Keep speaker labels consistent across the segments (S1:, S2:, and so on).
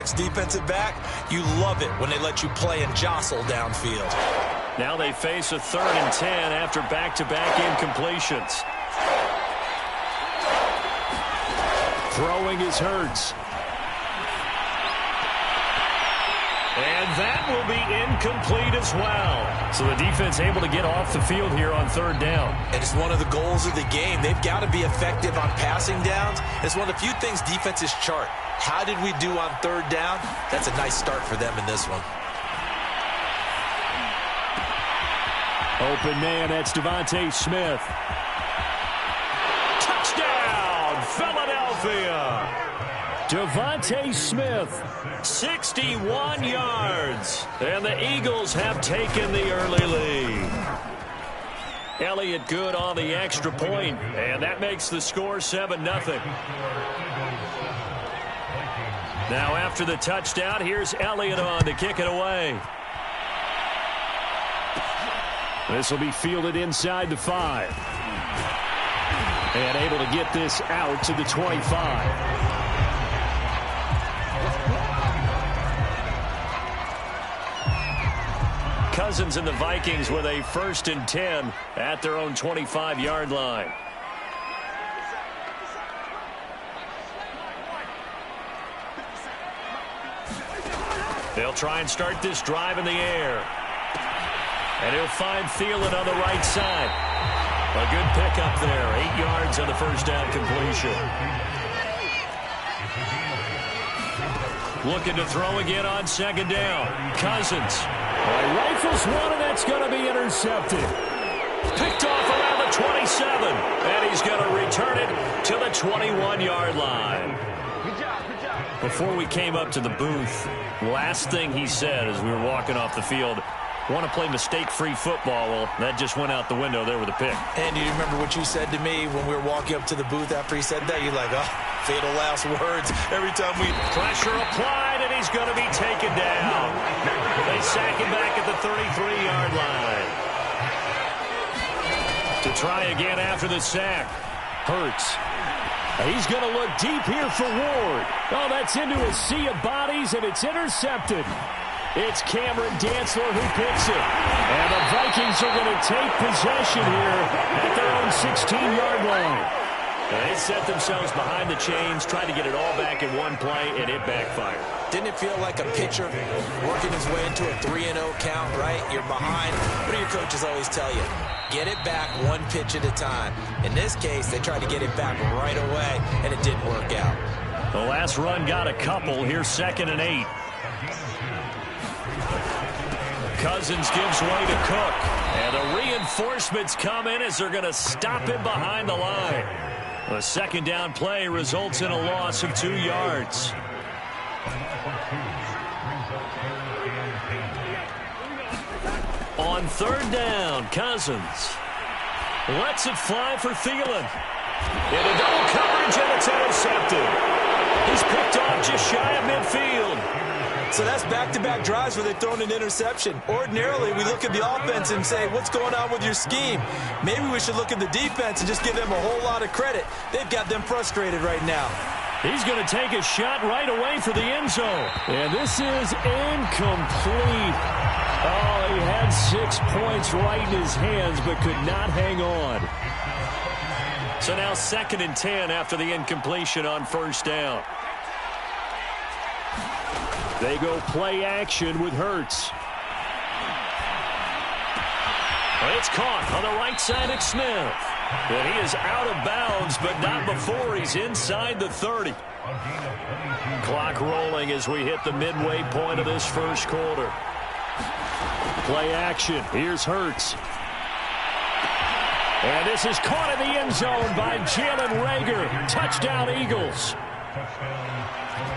S1: Defensive back, you love it when they let you play and jostle downfield.
S2: Now they face a 3rd and 10 after back-to-back incompletions. Throwing is Hurts. And that will be incomplete as well. So the defense able to get off the field here on 3rd down.
S1: And it's one of the goals of the game. They've got to be effective on passing downs. It's one of the few things defenses chart. How did we do on 3rd down? That's a nice start for them in this one.
S2: Open man, that's Devontae Smith. Touchdown, Philadelphia! Devontae Smith, 61 yards. And the Eagles have taken the early lead. Elliott good on the extra point, and that makes the score 7-0. Now after the touchdown, here's Elliott on to kick it away. This will be fielded inside the 5. And able to get this out to the 25. Cousins and the Vikings with a 1st and 10 at their own 25-yard line. They'll try and start this drive in the air. And he'll find Thielen on the right side. A good pickup there. 8 yards on the first down completion. Looking to throw again on 2nd down. Cousins. Rifles one, and that's going to be intercepted. Picked off around the 27. And he's going to return it to the 21-yard line. Before we came up to the booth, last thing he said as we were walking off the field, want to play mistake-free football. Well, that just went out the window there with a pick.
S1: And you remember what you said to me when we were walking up to the booth after he said that? You're like, oh, fatal last words. Every time we...
S2: Pressure applied, and he's going to be taken down. They sack him back at the 33-yard line. To try again after the sack. Hurts. He's going to look deep here for Ward. Oh, that's into a sea of bodies, and it's intercepted. It's Cameron Dantzler who picks it. And the Vikings are going to take possession here at their own 16-yard line. They set themselves behind the chains, tried to get it all back in one play, and it backfired.
S1: Didn't it feel like a pitcher working his way into a 3-0 count, right? You're behind. What do your coaches always tell you? Get it back one pitch at a time. In this case, they tried to get it back right away, and it didn't work out.
S2: The last run got a couple. Here's 2nd and 8. Cousins gives way to Cook. And the reinforcements come in as they're going to stop him behind the line. The 2nd down play results in a loss of 2 yards. On 3rd down, Cousins lets it fly for Thielen. Into double coverage, and it's intercepted. He's picked off just shy of midfield.
S1: So that's back-to-back drives where they've thrown an interception. Ordinarily, we look at the offense and say, what's going on with your scheme? Maybe we should look at the defense and just give them a whole lot of credit. They've got them frustrated right now.
S2: He's going to take a shot right away for the end zone. And this is incomplete. Oh, he had 6 points right in his hands, but could not hang on. So now 2nd and 10 after the incompletion on 1st down. They go play action with Hurts. It's caught on the right side of Smith. And he is out of bounds, but not before he's inside the 30. Clock rolling as we hit the midway point of this first quarter. Play action. Here's Hurts. And this is caught in the end zone by Jalen Reagor. Touchdown, Eagles.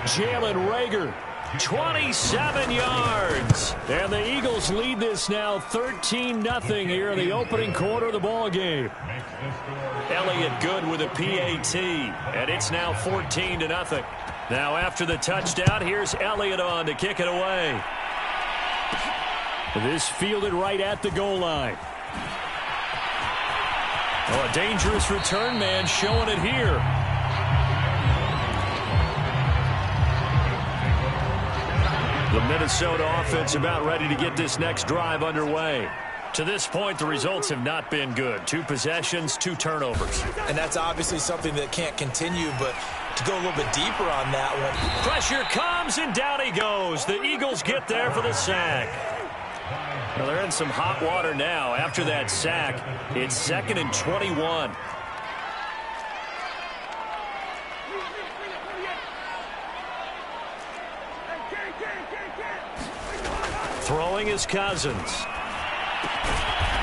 S2: Jalen Reagor, 27 yards. And the Eagles lead this now 13-0 here in the opening quarter of the ball game. Elliott good with a PAT. And it's now 14-0. Now after the touchdown, here's Elliott on to kick it away. This fielded right at the goal line. Oh, a dangerous return man showing it here. The Minnesota offense about ready to get this next drive underway. To this point, the results have not been good. 2 possessions, 2 turnovers.
S1: And that's obviously something that can't continue, but to go a little bit deeper on that one.
S2: Pressure comes, and down he goes. The Eagles get there for the sack. Well, they're in some hot water now. After that sack, it's 2nd and 21. Throwing is Cousins.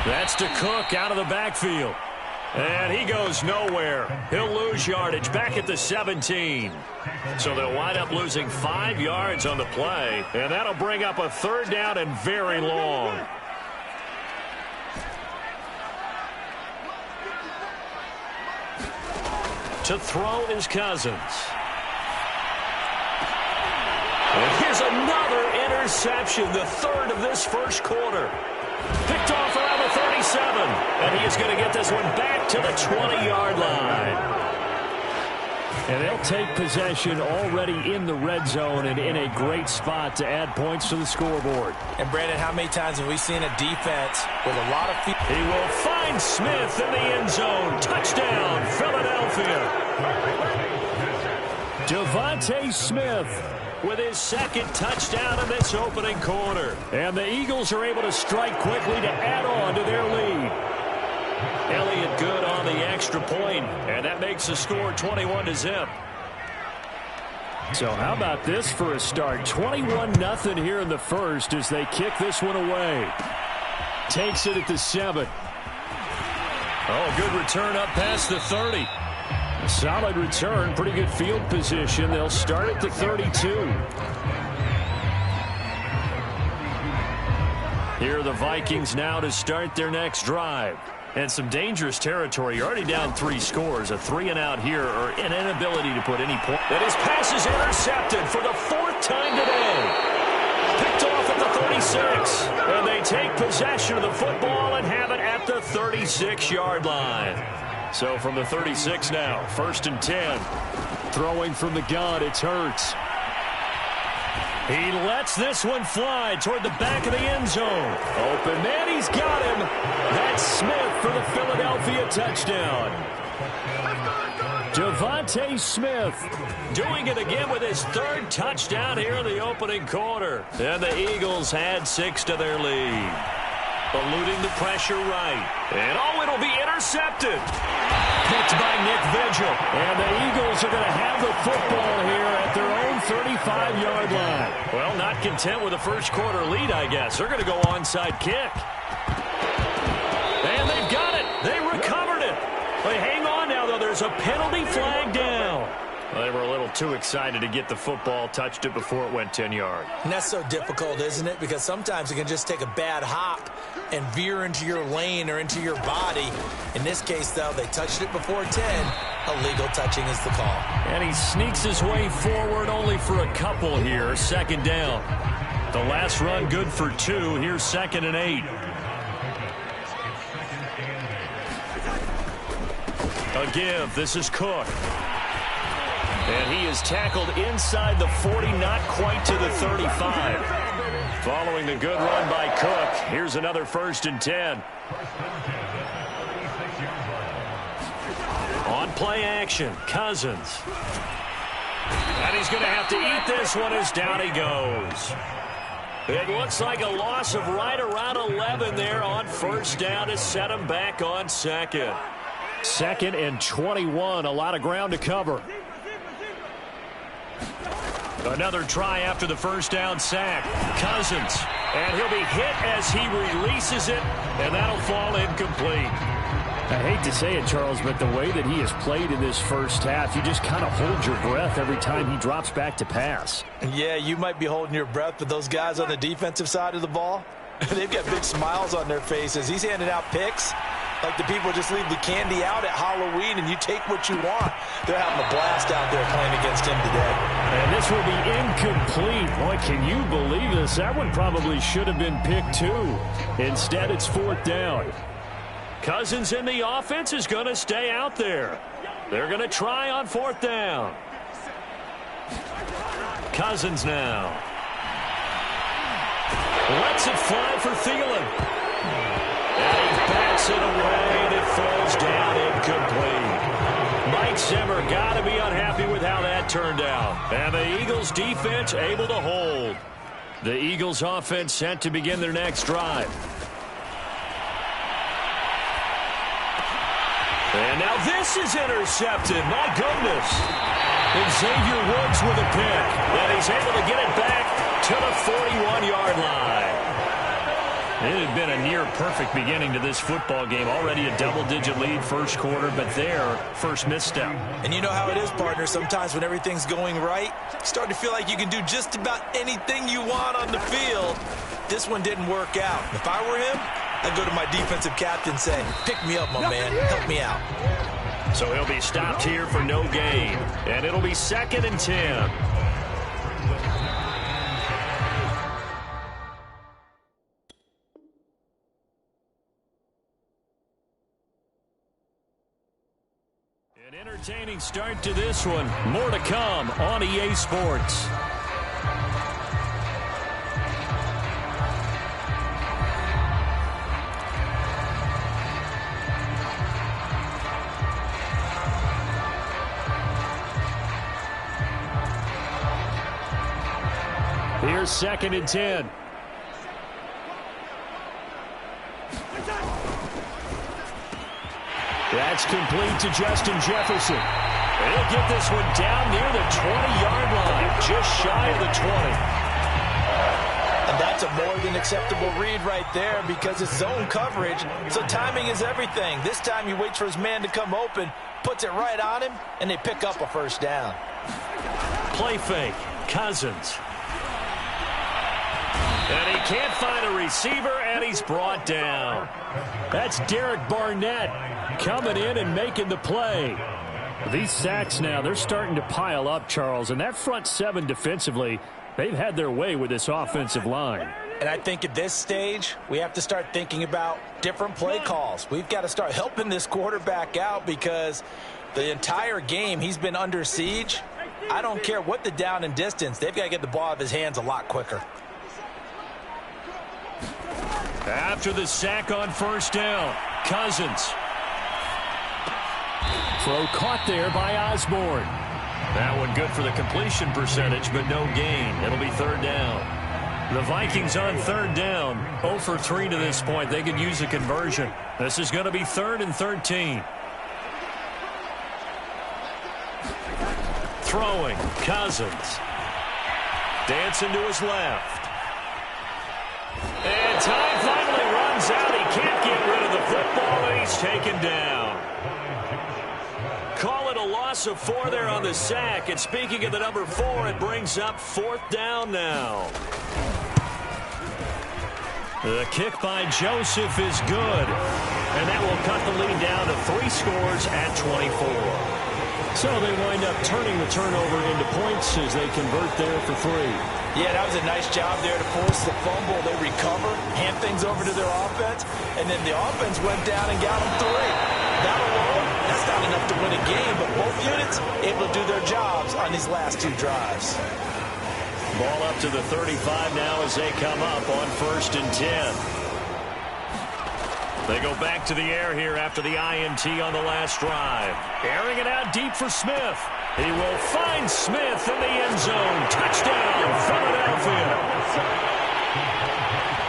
S2: That's to Cook out of the backfield. And he goes nowhere. He'll lose yardage back at the 17. So they'll wind up losing 5 yards on the play. And that'll bring up a 3rd down and very long. To throw is Cousins. And here's another interception, the 3rd of this first quarter. Picked off around the 37. And he is going to get this one back to the 20-yard line. And they'll take possession already in the red zone and in a great spot to add points to the scoreboard.
S1: And, Brandon, how many times have we seen a defense with a lot of feet?
S2: He will find Smith in the end zone. Touchdown, Philadelphia. Devontae Smith with his 2nd touchdown in this opening quarter. And the Eagles are able to strike quickly to add on to their lead. Elliott good on the extra point, and that makes the score 21-0. So how about this for a start? 21-0 here in the first as they kick this one away. Takes it at the 7. Oh, good return up past the 30. A solid return, pretty good field position. They'll start at the 32. Here are the Vikings now to start their next drive. And some dangerous territory. You're already down 3 scores. A 3-and-out here or an inability to put any point. And his pass is intercepted for the 4th time today. Picked off at the 36. And they take possession of the football and have it at the 36-yard line. So from the 36 now, 1st and 10. Throwing from the gun, it's Hurts. He lets this one fly toward the back of the end zone. Open man, he's got him. That's Smith for the Philadelphia touchdown. Devontae Smith doing it again with his 3rd touchdown here in the opening quarter. And the Eagles add 6 to their lead. Eluding the pressure right. And it'll be intercepted. Picked by Nick Vigil. And the Eagles are going to have the football here at their own 35-yard line. Well, not content with a first quarter lead, I guess. They're going to go onside kick. And they've got it. They recovered it. They hang on now, though. There's a penalty flag down. Well, they were a little too excited to get the football, touched it before it went 10 yards.
S1: And that's so difficult, isn't it? Because sometimes it can just take a bad hop and veer into your lane or into your body. In this case, though, they touched it before 10. Illegal touching is the call.
S2: And he sneaks his way forward only for a couple here. 2nd down. The last run good for 2. Here's 2nd and 8. A give. This is Cook. And he is tackled inside the 40, not quite to the 35. Following the good run by Cook, here's another 1st and 10. On play action, Cousins. And he's going to have to eat this one as down he goes. It looks like a loss of right around 11 there on 1st down to set him back on 2nd. 2nd and 21, a lot of ground to cover. Another try after the 1st down sack. Cousins. And he'll be hit as he releases it, and that'll fall incomplete. I hate to say it, Charles, but the way that he has played in this first half, you just kind of hold your breath every time he drops back to pass.
S1: Yeah, you might be holding your breath, but those guys on the defensive side of the ball, they've got big smiles on their faces. He's handing out picks like the people just leave the candy out at Halloween and you take what you want. They're having a blast out there playing against him today.
S2: And this will be incomplete. Boy, can you believe this? That one probably should have been picked too. Instead, it's 4th down. Cousins in the offense is going to stay out there. They're going to try on 4th down. Cousins now. Lets it fly for Thielen. And he bats it away, and it falls down incomplete. Mike Zimmer got to be unhappy with how that turned out. And the Eagles defense able to hold. The Eagles offense set to begin their next drive. And now this is intercepted. My goodness. And Xavier Woods with a pick. And he's able to get it back to the 41-yard line. It had been a near-perfect beginning to this football game. Already a double-digit lead first quarter, but their first misstep.
S1: And you know how it is, partner. Sometimes when everything's going right, you start to feel like you can do just about anything you want on the field. This one didn't work out. If I were him, I'd go to my defensive captain and say, pick me up, my man. Help me out.
S2: So he'll be stopped here for no gain. And it'll be 2nd and 10. An entertaining start to this one. More to come on EA Sports. Here's 2nd and 10. That's complete to Justin Jefferson. He'll get this one down near the 20-yard line, just shy of the 20.
S1: And that's a more than acceptable read right there because it's zone coverage, so timing is everything. This time he waits for his man to come open, puts it right on him, and they pick up a first down.
S2: Play fake, Cousins. And he can't find a receiver, and he's brought down. That's Derek Barnett coming in and making the play. These sacks now, they're starting to pile up, Charles. And that front seven defensively, they've had their way with this offensive line.
S1: And I think at this stage, we have to start thinking about different play calls. We've got to start helping this quarterback out because the entire game he's been under siege. I don't care what the down and distance. They've got to get the ball out of his hands a lot quicker.
S2: After the sack on first down, Cousins. Throw caught there by Osborne. That one good for the completion percentage, but no gain. It'll be 3rd down. The Vikings on 3rd down, 0 for 3 to this point. They could use a conversion. This is going to be 3rd and 13. Throwing, Cousins. Dancing to his left. And time finally runs out. He can't get rid of the football, and he's taken down. Call it a loss of 4 there on the sack. And speaking of the number 4, it brings up 4th down now. The kick by Joseph is good. And that will cut the lead down to 3 scores at 24. So they wind up turning the turnover into points as they convert there for 3.
S1: Yeah, that was a nice job there to force the fumble. They recover, hand things over to their offense, and then the offense went down and got them 3. That alone, that's not enough to win a game, but both units able to do their jobs on these last 2 drives.
S2: Ball up to the 35 now as they come up on 1st and 10. They go back to the air here after the INT on the last drive. Airing it out deep for Smith. He will find Smith in the end zone. Touchdown, Philadelphia.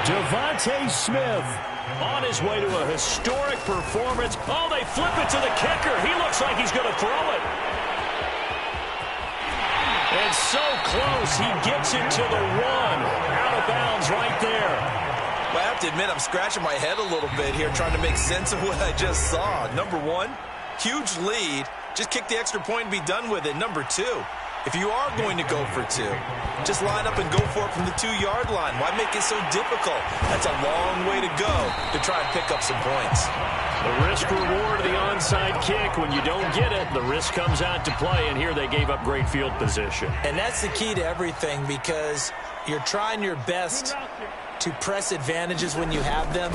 S2: Devontae Smith on his way to a historic performance. Oh, they flip it to the kicker. He looks like he's going to throw it. And so close, he gets it to the 1. Out of bounds right there.
S1: Well, I have to admit, I'm scratching my head a little bit here trying to make sense of what I just saw. Number 1, huge lead. Just kick the extra point and be done with it. Number 2, if you are going to go for 2, just line up and go for it from the 2-yard line. Why make it so difficult? That's a long way to go to try and pick up some points.
S2: The risk-reward of the onside kick. When you don't get it, the risk comes out to play, and here they gave up great field position.
S1: And that's the key to everything because you're trying your best to press advantages when you have them,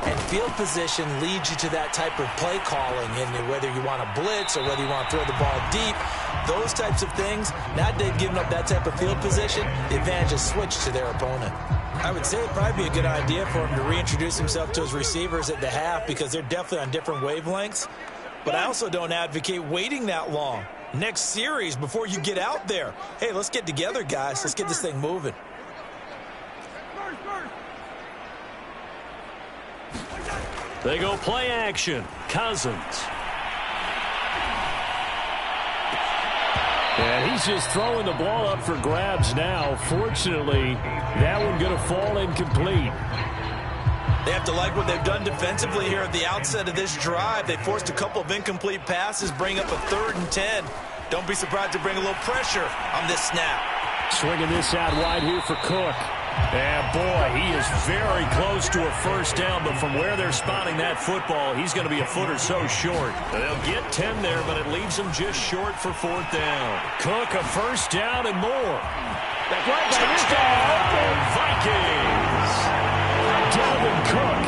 S1: and field position leads you to that type of play calling, and whether you want to blitz or whether you want to throw the ball deep, those types of things. Now they've given up that type of field position, the advantage is switched to their opponent. I would say it'd probably be a good idea for him to reintroduce himself to his receivers at the half because they're definitely on different wavelengths. But I also don't advocate waiting that long. Next series before you get out there. Hey, let's get together, guys. Let's get this thing moving.
S2: They go play action. Cousins. And he's just throwing the ball up for grabs now. Fortunately, that one going to fall incomplete.
S1: They have to like what they've done defensively here at the outset of this drive. They forced a couple of incomplete passes, bring up a 3rd and 10. Don't be surprised to bring a little pressure on this snap.
S2: Swinging this out wide here for Cook. And boy, he is very close to a first down, but from where they're spotting that football, he's going to be a foot or so short. They'll get 10 there, but it leaves them just short for 4th down. Cook, a first down and more. Touchdown, Vikings! Dalvin Cook,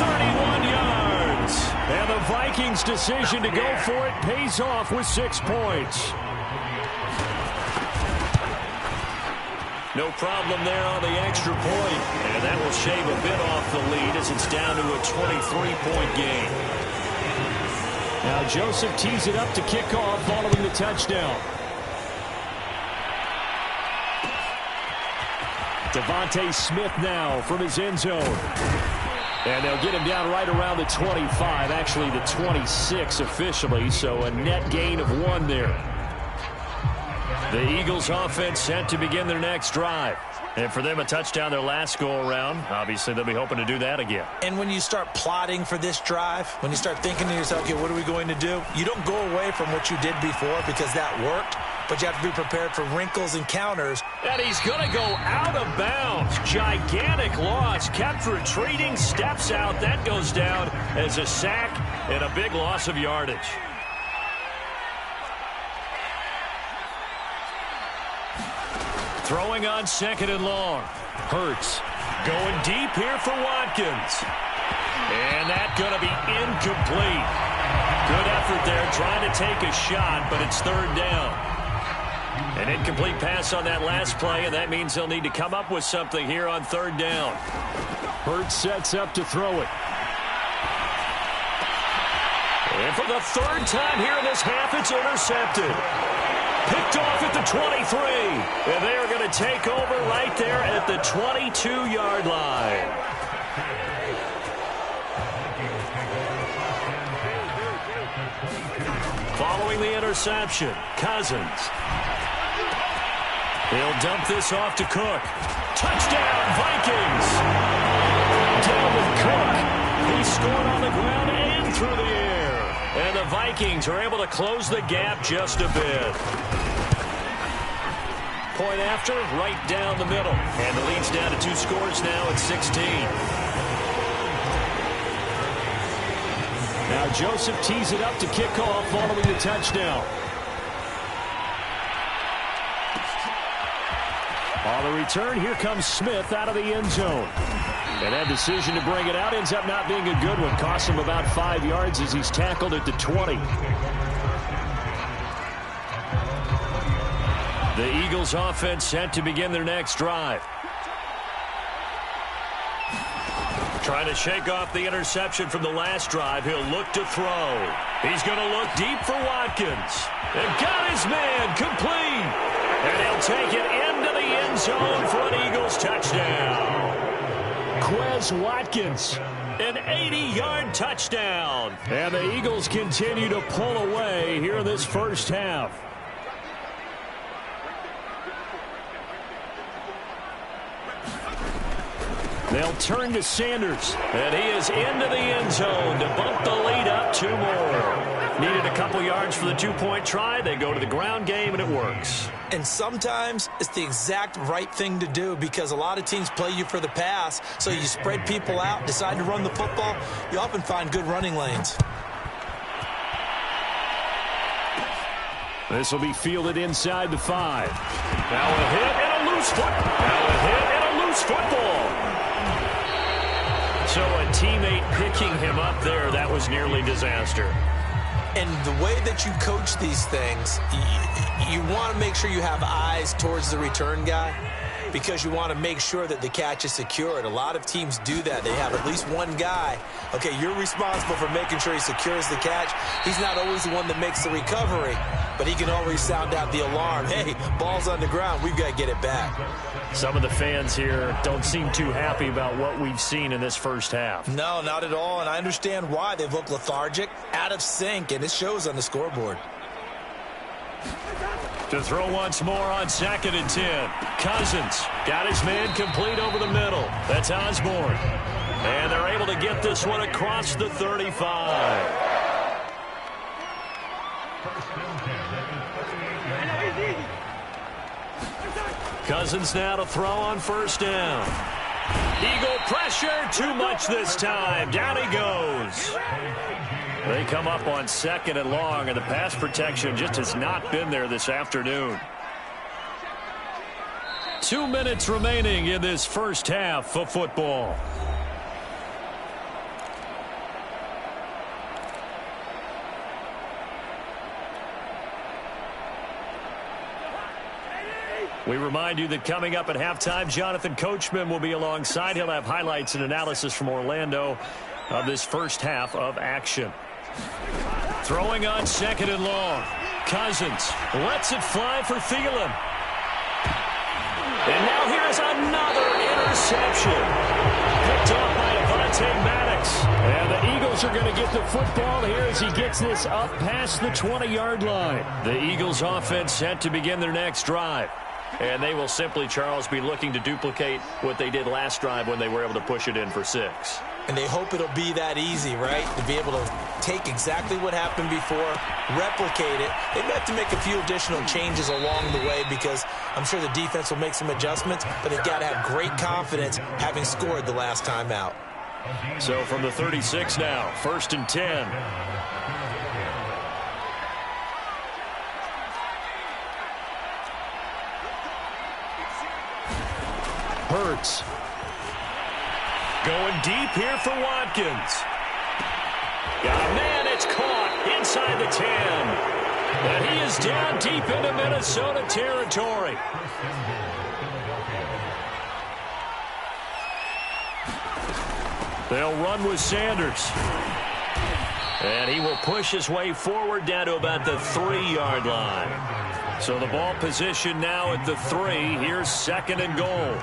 S2: 31 yards. And the Vikings' decision to go for it pays off with 6 points. No problem there on the extra point. And that will shave a bit off the lead as it's down to a 23-point game. Now Joseph tees it up to kick off following the touchdown. Devontae Smith now from his end zone. And they'll get him down right around the 25, actually the 26 officially, so a net gain of 1 there. The Eagles offense set to begin their next drive. And for them, a touchdown their last go-around. Obviously, they'll be hoping to do that again.
S1: And when you start plotting for this drive, when you start thinking to yourself, okay, what are we going to do? You don't go away from what you did before because that worked, but you have to be prepared for wrinkles and counters.
S2: And he's going to go out of bounds. Gigantic loss. Kept retreating, steps out. That goes down as a sack and a big loss of yardage. Throwing on 2nd and long. Hurts going deep here for Watkins. And that's going to be incomplete. Good effort there trying to take a shot, but it's 3rd down. An incomplete pass on that last play, and that means they'll need to come up with something here on 3rd down. Hurts sets up to throw it. And for the 3rd time here in this half, it's intercepted. Picked off at the 23. And they are going to take over right there at the 22-yard line. Following the interception, Cousins. He'll dump this off to Cook. Touchdown, Vikings! Dalvin Cook. He scored on the ground and through the air. And the Vikings are able to close the gap just a bit. Point after, right down the middle. And the lead's down to 2 scores now at 16. Now Joseph tees it up to kick off following the touchdown. On the return, here comes Smith out of the end zone. And that decision to bring it out ends up not being a good one. Costs him about 5 yards as he's tackled at the 20. The Eagles offense set to begin their next drive. Trying to shake off the interception from the last drive. He'll look to throw. He's going to look deep for Watkins. And got his man complete. And he'll take it into the end zone for an Eagles touchdown. Quez Watkins, an 80-yard touchdown. And the Eagles continue to pull away here in this first half. They'll turn to Sanders, and he is into the end zone to bump the lead up 2 more. Needed a couple yards for the 2-point try. They go to the ground game, and it works.
S1: And sometimes it's the exact right thing to do because a lot of teams play you for the pass, so you spread people out, decide to run the football. You often find good running lanes.
S2: This will be fielded inside the 5. Now a hit and a loose foot. Now a hit and a loose football. So a teammate picking him up there, that was nearly disaster.
S1: And the way that you coach these things, you want to make sure you have eyes towards the return guy. because you want to make sure that the catch is secured. A lot of teams do that. They have at least one guy. Okay, you're responsible for making sure he secures the catch. He's not always the one that makes the recovery, but he can always sound out the alarm. Hey, ball's on the ground. We've got to get it back.
S2: Some of the fans here don't seem too happy about what we've seen in this first half.
S1: No, not at all, and I understand why. They've looked lethargic, out of sync, and it shows on the scoreboard.
S2: To throw once more on 2nd and 10. Cousins got his man complete over the middle. That's Osborne. And they're able to get this one across the 35. Cousins now to throw on 1st down. Eagle pressure, too much this time. Down he goes. They come up on 2nd and long, and the pass protection just has not been there this afternoon. 2 minutes remaining in this first half of football. We remind you that coming up at halftime, Jonathan Coachman will be alongside. He'll have highlights and analysis from Orlando of this first half of action. Throwing on 2nd and long. Cousins lets it fly for Thielen. And now here's another interception. Picked off by Avonte Maddox. And the Eagles are going to get the football here as he gets this up past the 20-yard line. The Eagles offense set to begin their next drive. And they will simply, Charles, be looking to duplicate what they did last drive when they were able to push it in for 6.
S1: And they hope it'll be that easy, right? To be able to take exactly what happened before, replicate it. They may have to make a few additional changes along the way because I'm sure the defense will make some adjustments, but they've got to have great confidence having scored the last time out.
S2: So from the 36 now, 1st and 10. Hurts. Going deep here for Watkins. Got a man, it's caught inside the 10. And he is down deep into Minnesota territory. They'll run with Sanders. And he will push his way forward down to about the 3-yard line. So the ball position now at the 3. Here's 2nd and goal.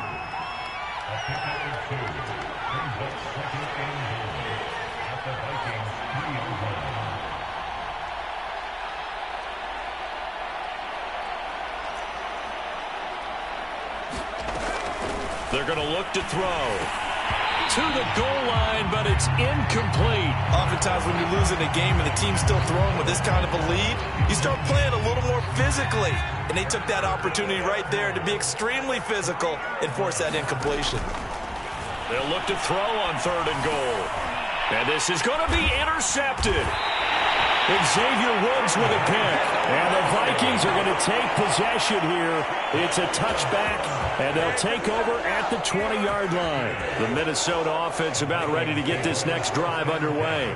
S2: They're going to look to throw to the goal line, but it's incomplete.
S1: Oftentimes when you're losing a game and the team's still throwing with this kind of a lead, you start playing a little more physically. And they took that opportunity right there to be extremely physical and force that incompletion.
S2: They'll look to throw on 3rd and goal. And this is going to be intercepted. Xavier Woods with a pick. And the Vikings are going to take possession here. It's a touchback, and they'll take over at the 20-yard line. The Minnesota offense about ready to get this next drive underway.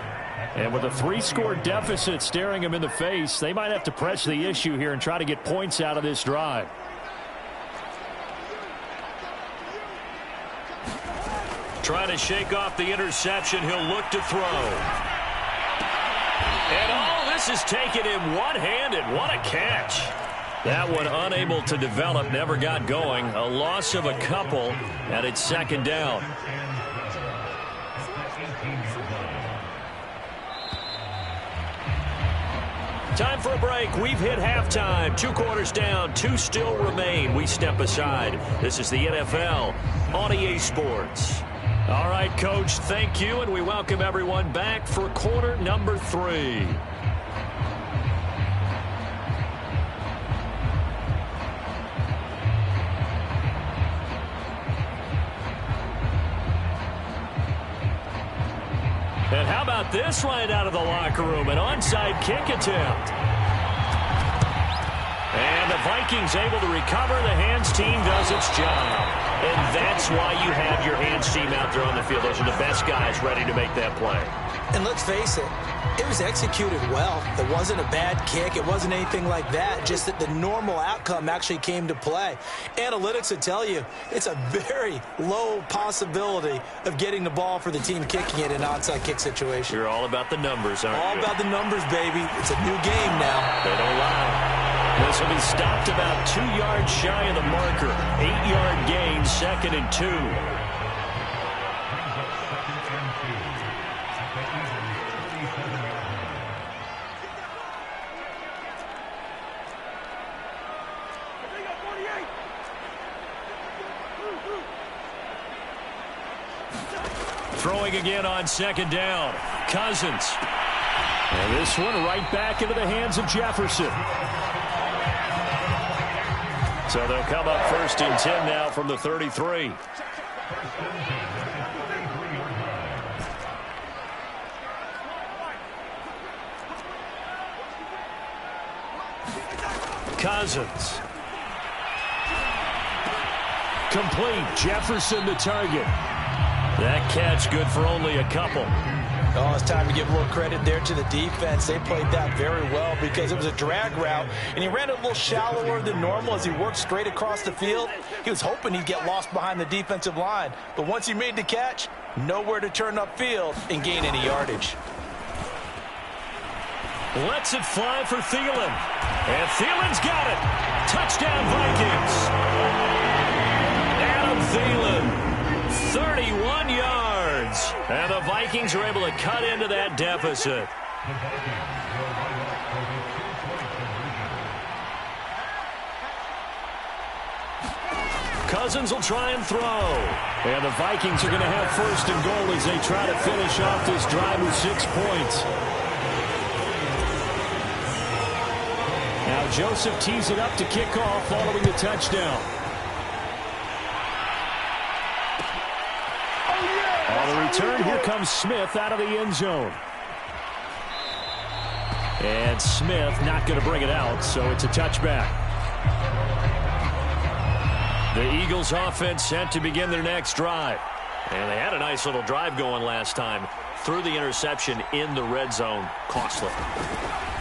S2: And with a 3-score deficit staring them in the face, they might have to press the issue here and try to get points out of this drive. Trying to shake off the interception. He'll look to throw. And this is taken in one-handed. What a catch. That one unable to develop, never got going. A loss of a couple, and it's 2nd down. Time for a break. We've hit halftime. 2 quarters down, 2 still remain. We step aside. This is the NFL on EA Sports. All right, Coach, thank you, and we welcome everyone back for quarter number 3. And how about this right out of the locker room? An onside kick attempt. And the Vikings able to recover. The hands team does its job. And that's why you have your hands team out there on the field. Those are the best guys ready to make that play.
S1: And let's face it, it was executed well. It wasn't a bad kick. It wasn't anything like that. Just that the normal outcome actually came to play. Analytics would tell you it's a very low possibility of getting the ball for the team kicking it in an onside kick situation.
S2: You're all about the numbers, aren't you?
S1: All about the numbers, baby. It's a new game now.
S2: They don't lie. This will be stopped about 2 yards shy of the marker. 8-yard gain, 2nd and 2. Throwing again on 2nd down. Cousins. And this one right back into the hands of Jefferson. So they'll come up 1st and 10 now from the 33. Cousins. Complete. Jefferson the target. That catch good for only a couple.
S1: Oh, it's time to give a little credit there to the defense. They played that very well because it was a drag route, and he ran it a little shallower than normal as he worked straight across the field. He was hoping he'd get lost behind the defensive line, but once he made the catch, nowhere to turn upfield and gain any yardage.
S2: Lets it fly for Thielen. And Thielen's got it. Touchdown, Vikings. Adam Thielen. 31 yards. And the Vikings are able to cut into that deficit. Cousins will try and throw. And the Vikings are going to have 1st and goal as they try to finish off this drive with 6 points. Now Joseph tees it up to kick off following the touchdown. On the return, here comes Smith out of the end zone. And Smith not going to bring it out, so it's a touchback. The Eagles offense set to begin their next drive. And they had a nice little drive going last time. Threw the interception in the red zone. Costly.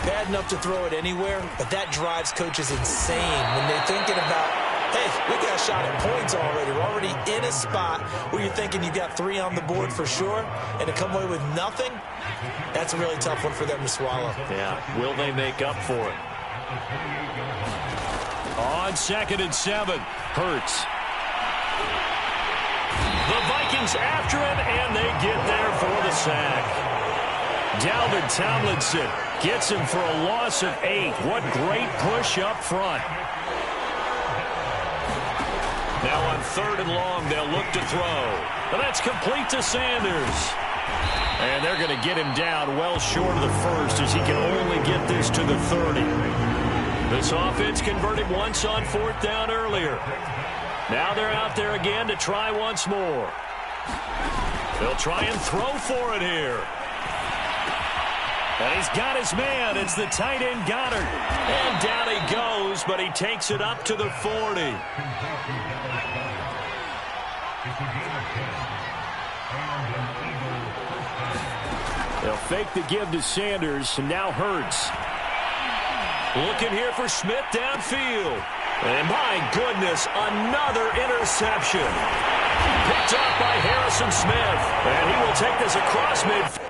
S1: Bad enough to throw it anywhere, but that drives coaches insane when they're thinking about, hey, we got a shot at points already. We're already in a spot where you're thinking you've got 3 on the board for sure, and to come away with nothing, that's a really tough one for them to swallow.
S2: Yeah, will they make up for it? On 2nd and 7, Hurts. The Vikings after him, and they get there for the sack. Dalvin Tomlinson gets him for a loss of 8. What great push up front. Now on 3rd and long, they'll look to throw. And that's complete to Sanders. And they're going to get him down well short of the 1st as he can only get this to the 30. This offense converted once on 4th down earlier. Now they're out there again to try once more. They'll try and throw for it here. And he's got his man. It's the tight end Goddard. And down he goes, but he takes it up to the 40. They'll fake the give to Sanders, and now Hurts. Looking here for Smith downfield. And my goodness, another interception. Picked up by Harrison Smith. And he will take this across midfield.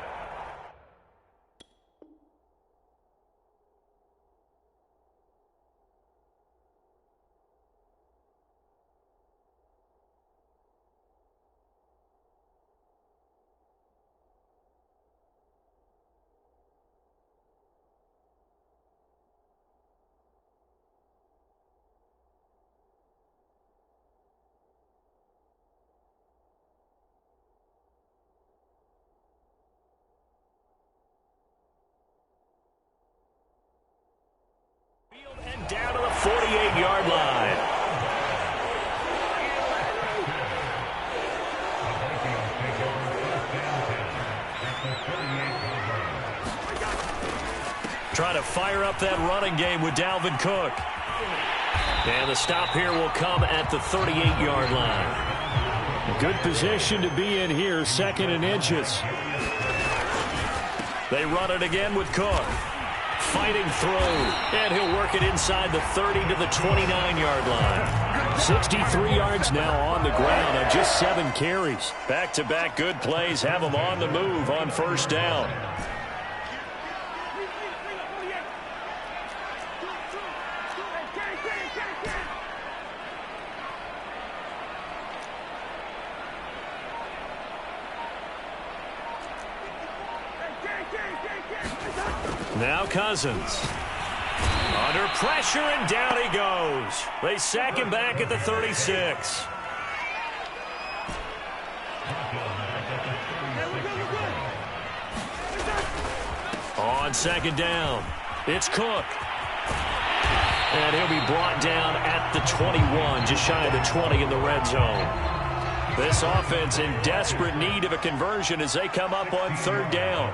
S2: And down to the 48-yard line. Trying to fire up that running game with Dalvin Cook. And the stop here will come at the 38-yard line. A good position to be in here, 2nd and inches. They run it again with Cook. Fighting through, and he'll work it inside the 30 to the 29-yard line. 63 yards now on the ground on just 7 carries. Back-to-back good plays have him on the move on 1st down. Now Cousins. Under pressure, and down he goes. They sack him back at the 36. On 2nd down, it's Cook. And he'll be brought down at the 21, just shy of the 20 in the red zone. This offense in desperate need of a conversion as they come up on 3rd down.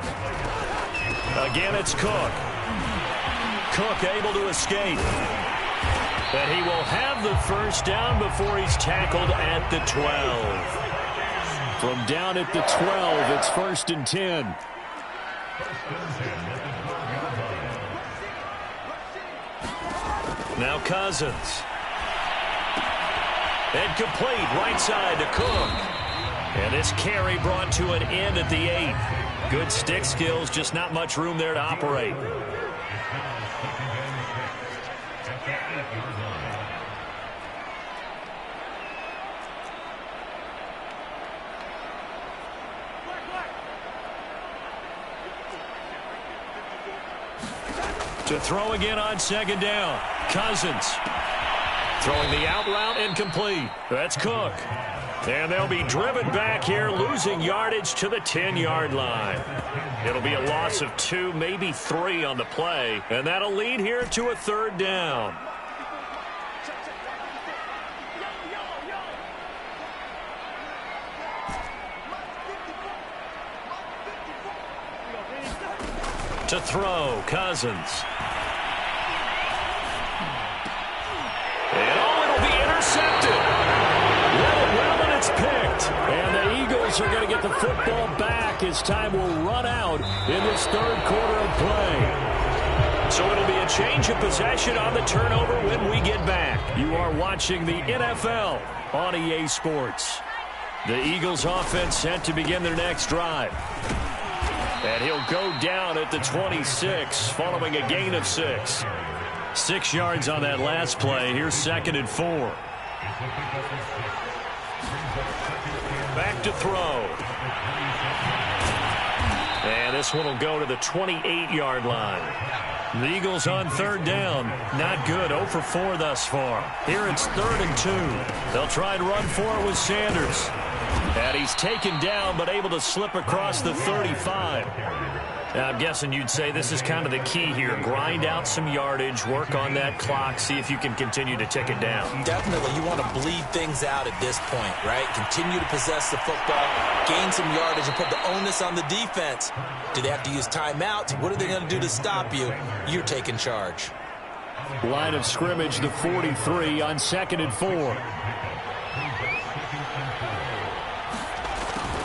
S2: Again, it's Cook. Cook able to escape. And he will have the 1st down before he's tackled at the 12. From down at the 12, it's 1st and 10. Now Cousins. And complete right side to Cook. And this carry brought to an end at the 8. Good stick skills, just not much room there to operate. To throw again on 2nd down. Cousins. Throwing the out route incomplete. That's Cook. And they'll be driven back here, losing yardage to the 10-yard line. It'll be a loss of 2, maybe 3 on the play. And that'll lead here to a 3rd down. To throw, Cousins. And it'll be intercepted. Well, and it's picked. And the Eagles are going to get the football back as time will run out in this 3rd quarter of play. So it'll be a change of possession on the turnover when we get back. You are watching the NFL on EA Sports. The Eagles offense set to begin their next drive. And he'll go down at the 26 following a gain of 6. 6 yards on that last play. Here's 2nd and 4. Back to throw. And this one will go to the 28-yard line. The Eagles on 3rd down. Not good. 0 for 4 thus far. Here it's 3rd and 2. They'll try and run for it with Sanders. And he's taken down but able to slip across the 35. Now, I'm guessing you'd say this is kind of the key here. Grind out some yardage, work on that clock, see if you can continue to tick it down.
S1: Definitely. You want to bleed things out at this point, right? Continue to possess the football, gain some yardage, and put the onus on the defense. Do they have to use timeouts? What are they going to do to stop you? You're taking charge.
S2: Line of scrimmage, the 43 on 2nd and 4.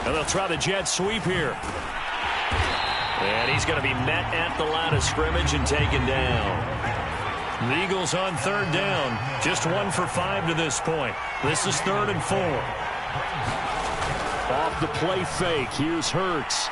S2: And they'll try the jet sweep here. And he's going to be met at the line of scrimmage and taken down. The Eagles on 3rd down. Just 1 for 5 to this point. This is 3rd and 4. Off the play fake. Here's Hurts.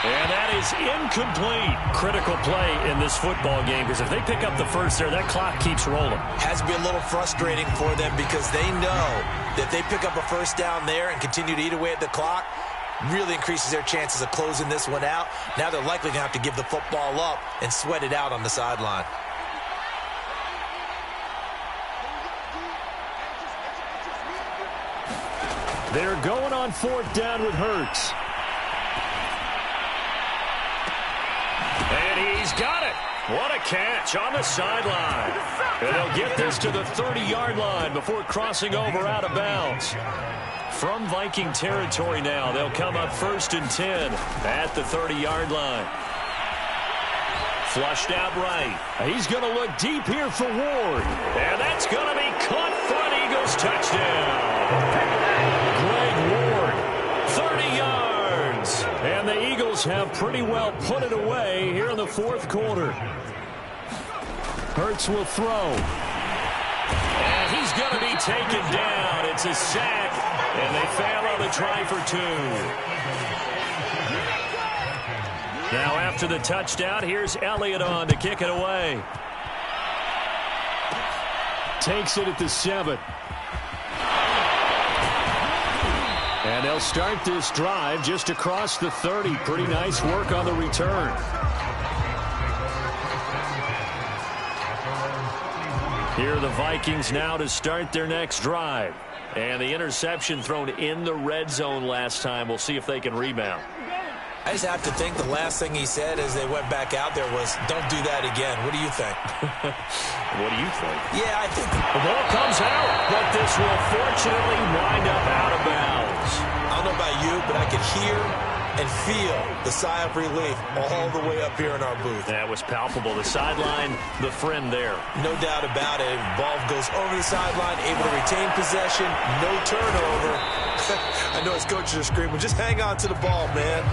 S2: And that is incomplete. Critical play in this football game because if they pick up the first there, that clock keeps rolling.
S1: Has to be a little frustrating for them because they know that if they pick up a first down there and continue to eat away at the clock, really increases their chances of closing this one out. Now they're likely going to have to give the football up and sweat it out on the sideline.
S2: They're going on 4th down with Hurts. And he's got it. What a catch on the sideline. And they'll get this to the 30-yard line before crossing over out of bounds. From Viking territory now, they'll come up 1st and 10 at the 30-yard line. Flushed out right. He's going to look deep here for Ward. And that's going to be caught for an Eagles touchdown. Greg Ward, 30 yards. And the Eagles have pretty well put it away here in the fourth quarter. Hurts will throw. And he's going to be taken down. It's a sack. And they fail on the try for 2. Now after the touchdown, here's Elliott on to kick it away. Takes it at the 7. And they'll start this drive just across the 30. Pretty nice work on the return. Here are the Vikings now to start their next drive. And the interception thrown in the red zone last time. We'll see if they can rebound.
S1: I just have to think the last thing he said as they went back out there was, don't do that again. What do you think?
S2: What do you think?
S1: Yeah, I think
S2: the ball comes out, but this will fortunately wind up out of bounds.
S1: I don't know about you, but I could hear and feel the sigh of relief all the way up here in our booth.
S2: That was palpable. The sideline, the friend there.
S1: No doubt about it. Ball goes over the sideline, able to retain possession, no turnover. I know his coaches are screaming, just hang on to the ball, man.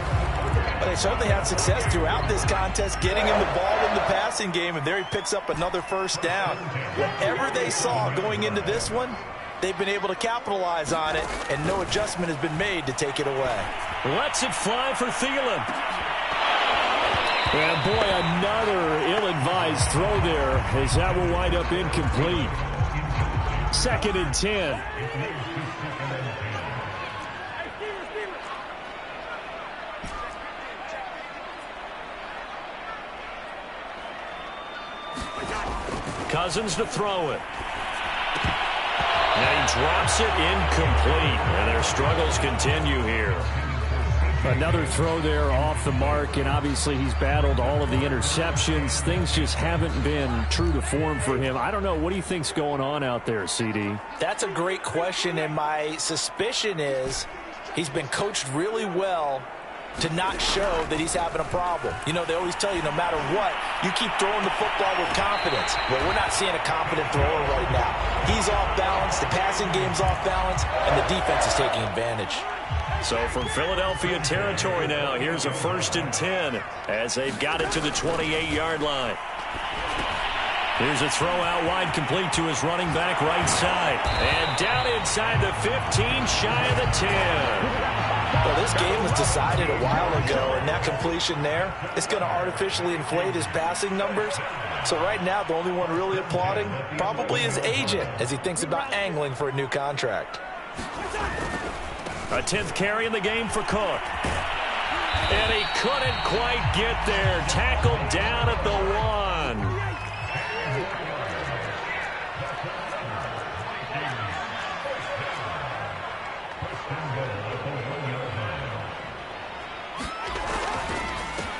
S1: But they certainly had success throughout this contest, getting him the ball in the passing game, and there he picks up another first down. Whatever they saw going into this one, they've been able to capitalize on it, and no adjustment has been made to take it away.
S2: Lets it fly for Thielen. And boy, another ill-advised throw there, as that will wind up incomplete. 2nd and 10. Cousins to throw it. And he drops it incomplete. And their struggles continue here. Another throw there off the mark, and obviously he's battled all of the interceptions. Things just haven't been true to form for him. I don't know. What do you think's going on out there, CD?
S1: That's a great question, and my suspicion is he's been coached really well to not show that he's having a problem. You know, they always tell you no matter what, you keep throwing the football with confidence. Well, we're not seeing a confident thrower right now. He's off balance, the passing game's off balance, and the defense is taking advantage.
S2: So from Philadelphia territory now, here's a 1st and 10 as they've got it to the 28-yard line. Here's a throw out wide, complete to his running back right side. And down inside the 15, shy of the 10.
S1: Well, this game was decided a while ago, and that completion there is going to artificially inflate his passing numbers. So right now, the only one really applauding probably his agent as he thinks about angling for a new contract.
S2: A 10th carry in the game for Cook. And he couldn't quite get there. Tackled down at the 1.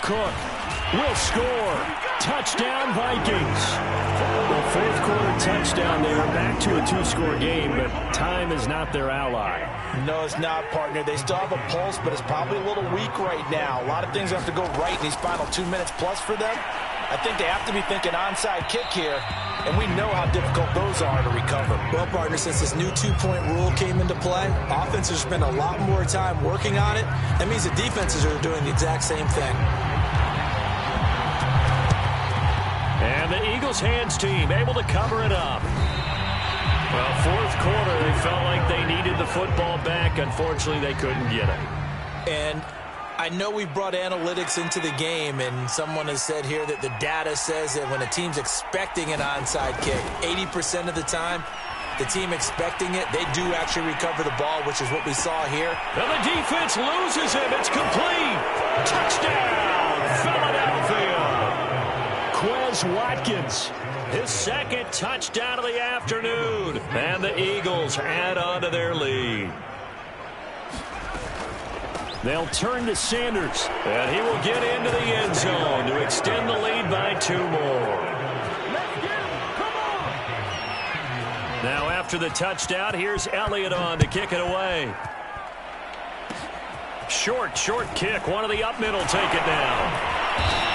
S2: Cook will score. Touchdown, Vikings. Well, fourth quarter touchdown there. Back to a 2-score game, but time is not their ally.
S1: No, it's not, partner. They still have a pulse, but it's probably a little weak right now. A lot of things have to go right in these final 2 minutes plus for them. I think they have to be thinking onside kick here, and we know how difficult those are to recover. Well, partner, since this new 2-point rule came into play, offenses spend a lot more time working on it. That means the defenses are doing the exact same thing.
S2: And the Eagles hands team able to cover it up. Well, fourth quarter, they felt like they needed the football back. Unfortunately, they couldn't get it.
S1: And I know we brought analytics into the game, and someone has said here that the data says that when a team's expecting an onside kick, 80% of the time, the team expecting it, they do actually recover the ball, which is what we saw here.
S2: And the defense loses him. It's complete. Touchdown, Philadelphia. Quez Watkins, his 2nd touchdown of the afternoon. And the Eagles add on to their lead. They'll turn to Sanders, and he will get into the end zone to extend the lead by 2 more. Now after the touchdown, here's Elliott on to kick it away. Short kick. One of the up middle take it down.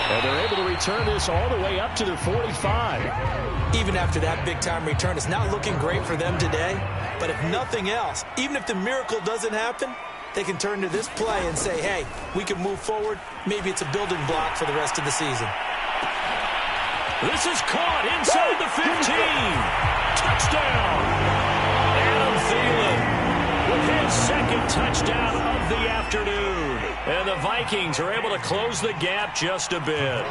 S2: And they're able to return this all the way up to their 45.
S1: Even after that big-time return, it's not looking great for them today. But if nothing else, even if the miracle doesn't happen, they can turn to this play and say, hey, we can move forward. Maybe it's a building block for the rest of the season.
S2: This is caught inside the 15. Touchdown. Adam Thielen with his second touchdown of the afternoon. And the Vikings are able to close the gap just a bit.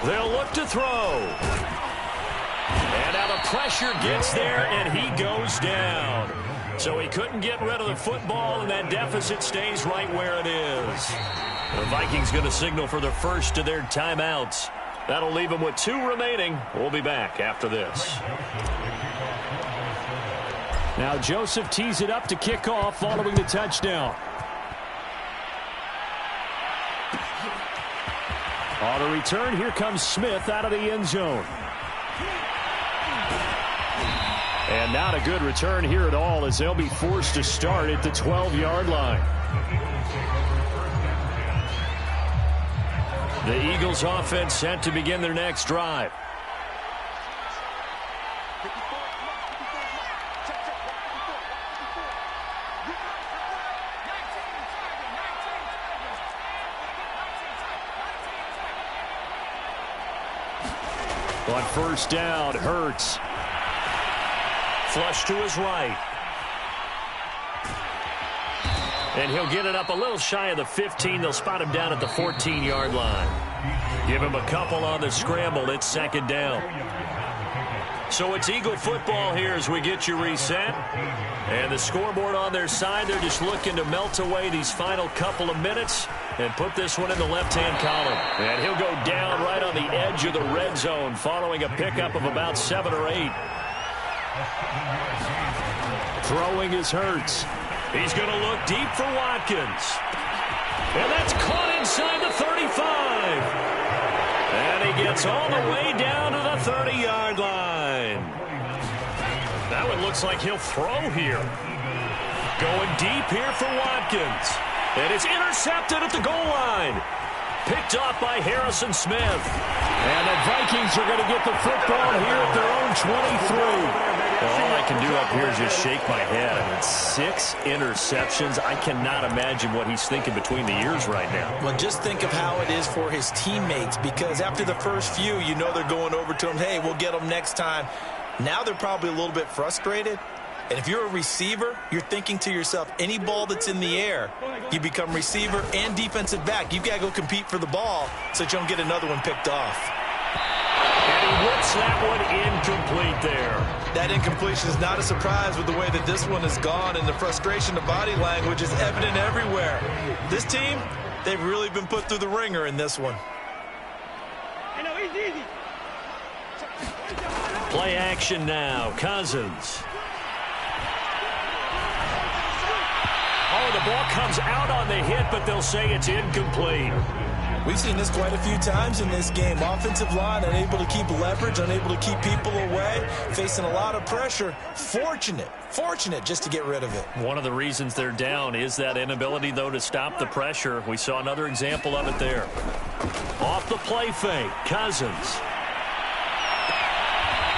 S2: They'll look to throw. And now the pressure gets there, and he goes down. So he couldn't get rid of the football, and that deficit stays right where it is. The Vikings going to signal for the first of their timeouts. That'll leave them with 2 remaining. We'll be back after this. Now Joseph tees it up to kick off following the touchdown. On the return, here comes Smith out of the end zone. And not a good return here at all, as they'll be forced to start at the 12-yard line. The Eagles offense set to begin their next drive. On first down, Hurts. Flush to his right. And he'll get it up a little shy of the 15. They'll spot him down at the 14-yard line. Give him a couple on the scramble. It's second down. So it's Eagle football here as we get you reset. And the scoreboard on their side, they're just looking to melt away these final couple of minutes and put this one in the left-hand column. And he'll go down right on the edge of the red zone following a pickup of about 7 or 8. Throwing is Hurts. He's going to look deep for Watkins. And that's caught inside the 35. And he gets all the way down to the 30-yard line. That one looks like he'll throw here. Going deep here for Watkins. And it's intercepted at the goal line. Picked off by Harrison Smith. And the Vikings are going to get the football here at their own 23. Well, all I can do up here is just shake my head. I mean, 6 interceptions. I cannot imagine what he's thinking between the ears right now.
S1: Well, just think of how it is for his teammates, because after the first few, you know they're going over to him, hey, we'll get them next time. Now they're probably a little bit frustrated. And if you're a receiver, you're thinking to yourself, any ball that's in the air, you become receiver and defensive back. You've got to go compete for the ball so that you don't get another one picked off.
S2: And he whips that one incomplete there.
S1: That incompletion is not a surprise with the way that this one has gone, and the frustration of body language is evident everywhere. This team, they've really been put through the ringer in this one.
S2: Play action now. Cousins. Oh, the ball comes out on the hit, but they'll say it's incomplete.
S1: We've seen this quite a few times in this game. Offensive line unable to keep leverage, unable to keep people away, facing a lot of pressure. Fortunate just to get rid of it.
S2: One of the reasons they're down is that inability, though, to stop the pressure. We saw another example of it there. Off the play fake, Cousins.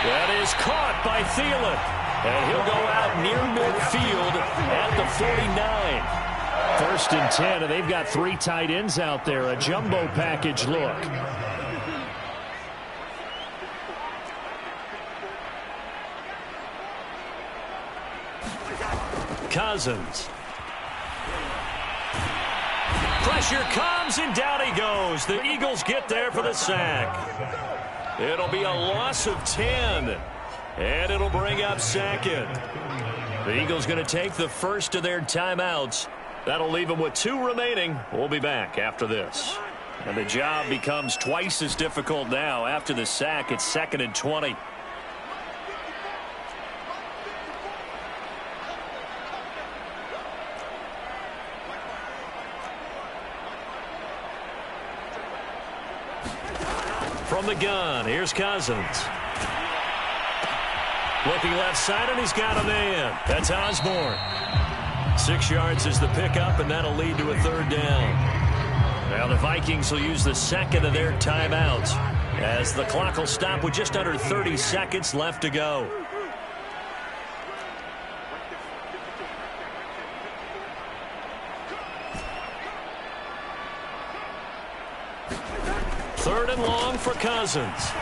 S2: That is caught by Thielen. And he'll go out near midfield at the 49. First and 10, and they've got 3 tight ends out there. A jumbo package look. Cousins. Pressure comes, and down he goes. The Eagles get there for the sack. It'll be a loss of 10, and it'll bring up second. The Eagles going to take the first of their timeouts. That'll leave them with 2 remaining. We'll be back after this. And the job becomes twice as difficult now. After the sack, it's 2nd and 20. From the gun, here's Cousins. Looking left side, and he's got a man. That's Osborne. 6 yards is the pickup, and that'll lead to a third down. Now the Vikings will use the second of their timeouts as the clock will stop with just under 30 seconds left to go. Third and long for Cousins.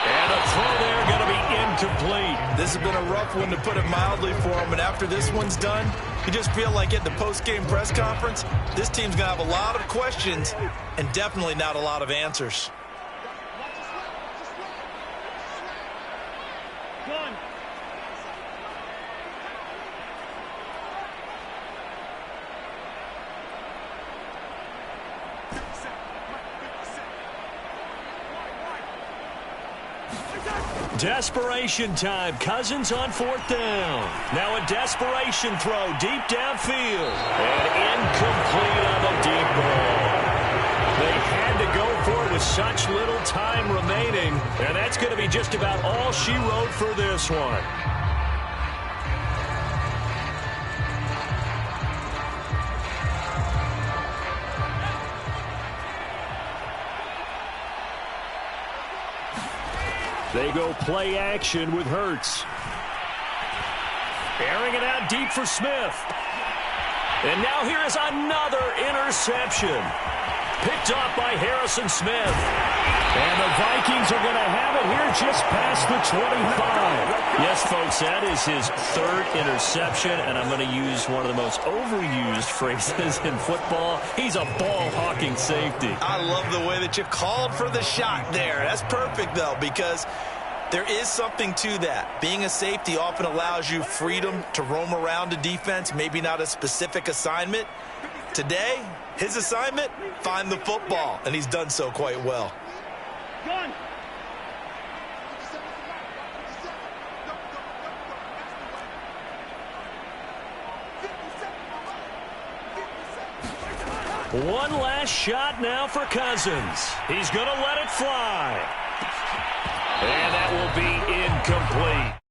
S2: And a throw there going to be incomplete.
S1: This has been a rough one, to put it mildly, for him. And after this one's done, you just feel like at the post-game press conference, this team's going to have a lot of questions and definitely not a lot of answers.
S2: Desperation time. Cousins on fourth down. Now a desperation throw deep downfield. And incomplete on the deep ball. They had to go for it with such little time remaining. And that's going to be just about all she wrote for this one. They go play action with Hurts. Airing it out deep for Smith. And now here is another interception. Picked off by Harrison Smith. And the Vikings are going to have it here just past the 25. Yes, folks, that is his third interception, and I'm going to use one of the most overused phrases in football. He's a ball-hawking safety.
S1: I love the way that you called for the shot there. That's perfect, though, because there is something to that. Being a safety often allows you freedom to roam around a defense, maybe not a specific assignment. Today, his assignment, find the football, and he's done so quite well.
S2: One last shot now for Cousins. He's going to let it fly. And that will be incomplete.